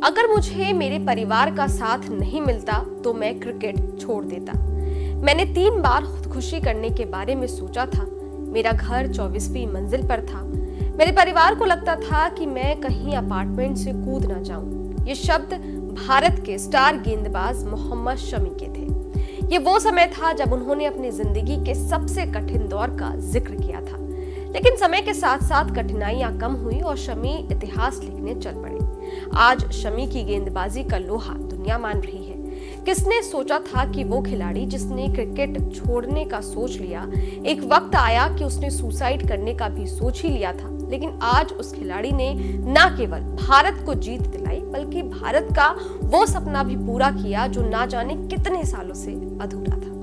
अगर मुझे मेरे परिवार का साथ नहीं मिलता तो मैं क्रिकेट छोड़ देता। मैंने 3 बार खुदकुशी करने के बारे में सोचा था। मेरा घर 24वीं मंजिल पर था। मेरे परिवार को लगता था कि मैं कहीं अपार्टमेंट से कूद ना जाऊं। ये शब्द भारत के स्टार गेंदबाज मोहम्मद शमी के थे। ये वो समय था जब उन्होंने अपनी जिंदगी के सबसे कठिन दौर का जिक्र किया था। लेकिन समय के साथ साथ कठिनाइयां कम हुई और शमी इतिहास लिखने चल पड़े। आज शमी की गेंदबाजी का लोहा दुनिया मान रही है। किसने सोचा था कि वो खिलाड़ी जिसने क्रिकेट छोड़ने का सोच लिया, एक वक्त आया कि उसने सुसाइड करने का भी सोच ही लिया था। लेकिन आज उस खिलाड़ी ने न केवल भारत को जीत दिलाई बल्कि भारत का वो सपना भी पूरा किया जो ना जाने कितने सालों से अधूरा था।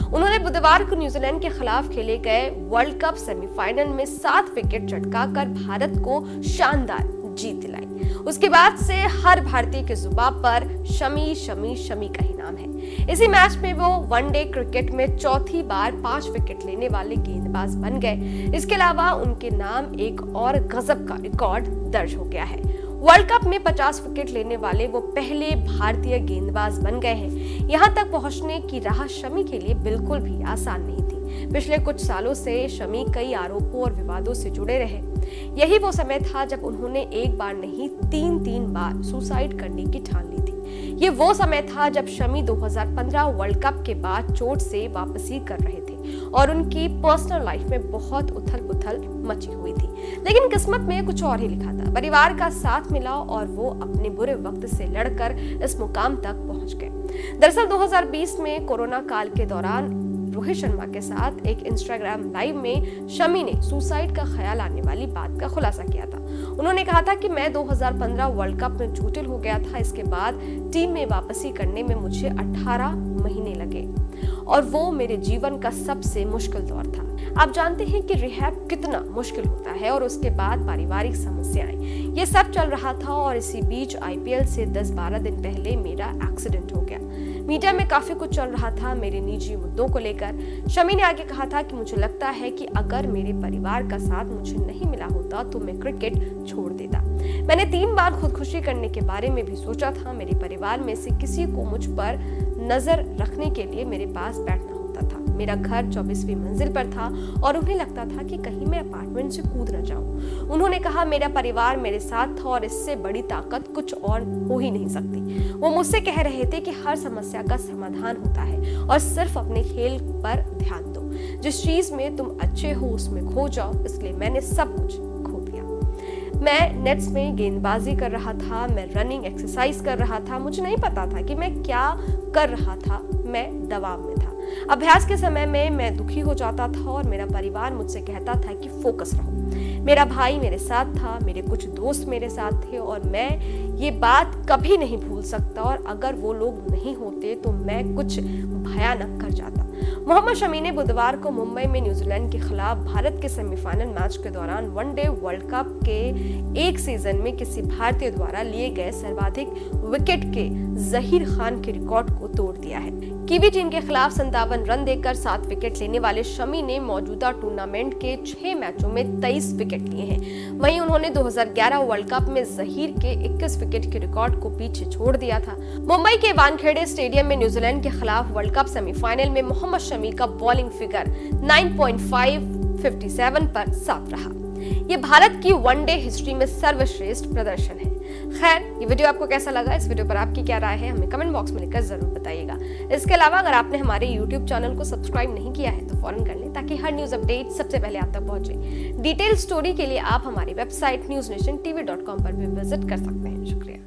उन्होंने बुधवार को न्यूजीलैंड के खिलाफ खेले गए वर्ल्ड कप सेमीफाइनल में 7 विकेट चटकाकर भारत को शानदार जीत दिलाई। उसके बाद से हर भारतीय के जुबान पर शमी शमी शमी का ही नाम है। इसी मैच में वो वनडे क्रिकेट में चौथी बार 5 विकेट लेने वाले गेंदबाज बन गए। इसके अलावा उनके नाम एक और गजब का रिकॉर्ड दर्ज हो गया है। वर्ल्ड कप में 50 विकेट लेने वाले वो पहले भारतीय गेंदबाज बन गए हैं। यहाँ तक पहुंचने की राह शमी के लिए बिल्कुल भी आसान नहीं थी। पिछले कुछ सालों से शमी कई आरोपों और विवादों से जुड़े रहे। यही वो समय था जब उन्होंने एक बार नहीं 3 बार सुसाइड करने की ठान ली थी। ये वो समय था जब शमी 2015 वर्ल्ड कप के बाद चोट से वापसी कर रहे थे और उनकी पर्सनल लाइफ में बहुत उथल-पुथल मची हुई थी। लेकिन किस्मत में कुछ और ही लिखा था। परिवार का साथ मिला और वो अपने बुरे वक्त से लड़कर इस मुकाम तक पहुंच गए। दरअसल 2020 में कोरोना काल के दौरान रोहित शर्मा के साथ एक इंस्टाग्राम लाइव में शमी ने सुसाइड का ख्याल आने वाली बात का खुलासा किया था। उन्होंने कहा था कि मैं 2015 वर्ल्ड कप में चोटिल हो गया था। इसके बाद टीम में वापसी करने में मुझे 18 महीने लगे और वो मेरे जीवन का सबसे मुश्किल दौर था। आप जानते हैं कि रिहैब कितना मुश्किल होता है और उसके बाद पारिवारिक समस्याएं, ये सब चल रहा था और इसी बीच आईपीएल से 10-12 दिन पहले मेरा एक्सीडेंट हो गया। मीडिया में काफी कुछ चल रहा था मेरे निजी मुद्दों को लेकर। शमी ने आगे कहा था कि मुझे लगता है कि अगर मेरे परिवार का साथ मुझे नहीं मिला होता तो मैं क्रिकेट छोड़ देता। मैंने 3 बार खुदकुशी करने के बारे में भी सोचा था। मेरे परिवार में से किसी को मुझ पर नजर रखने के लिए मेरे पास बैठना होता था। मेरा घर 24वीं मंजिल पर था और उन्हें लगता था कि कहीं मैं अपार्टमेंट से कूद न जाऊं। उन्होंने कहा मेरा परिवार मेरे साथ था और इससे बड़ी ताकत कुछ और हो ही नहीं सकती। वो मुझसे कह रहे थे कि हर समस्या का समाधान होता है और सिर्फ अपने खेल पर ध्यान दो। जिस चीज में तुम अच्छे हो उसमें खो जाओ। इसलिए मैंने सब कुछ खो दिया। मैं नेट्स में गेंदबाजी कर रहा था, मैं रनिंग एक्सरसाइज कर रहा था। मुझे नहीं पता था कि मैं क्या कर रहा था। मैं दबाव में था। अभ्यास के समय में मैं दुखी हो जाता था और मेरा परिवार मुझसे कहता था कि फोकस रहो। मेरा भाई मेरे साथ था, मेरे कुछ दोस्त मेरे साथ थे और मैं ये बात कभी नहीं भूल सकता। और अगर वो लोग नहीं होते तो मैं कुछ भयानक कर जाता। मोहम्मद शमी ने बुधवार को मुंबई में न्यूजीलैंड के खिलाफ भारत के सेमीफाइनल मैच के दौरान वनडे वर्ल्ड कप के एक सीजन में किसी भारतीय द्वारा लिए गए सर्वाधिक विकेट के जहीर खान के रिकॉर्ड को तोड़ दिया है। कीवी टीम के खिलाफ 57 रन देकर 7 विकेट लेने वाले शमी ने मौजूदा टूर्नामेंट के 6 मैचों में 23 विकेट लिए हैं। वहीं उन्होंने 2011 वर्ल्ड कप में जहीर के 21 विकेट के रिकॉर्ड को पीछे छोड़ दिया था। मुंबई के वानखेड़े स्टेडियम में न्यूजीलैंड के खिलाफ वर्ल्ड कप सेमीफाइनल में मोहम्मद शमी का बॉलिंग फिगर 9.557 पर साफ रहा। ये भारत की वनडे हिस्ट्री में सर्वश्रेष्ठ प्रदर्शन है। खैर, ये वीडियो आपको कैसा लगा? इस वीडियो पर आपकी क्या राय है? हमें कमेंट बॉक्स में लिखकर जरूर बताइएगा। इसके अलावा अगर आपने हमारे YouTube चैनल को सब्सक्राइब नहीं किया है तो फौरन कर लें ताकि हर न्यूज अपडेट सबसे पहले आप तक पहुंचे। डिटेल स्टोरी के लिए आप हमारी वेबसाइट newsnationtv.com पर भी विजिट कर सकते हैं। शुक्रिया।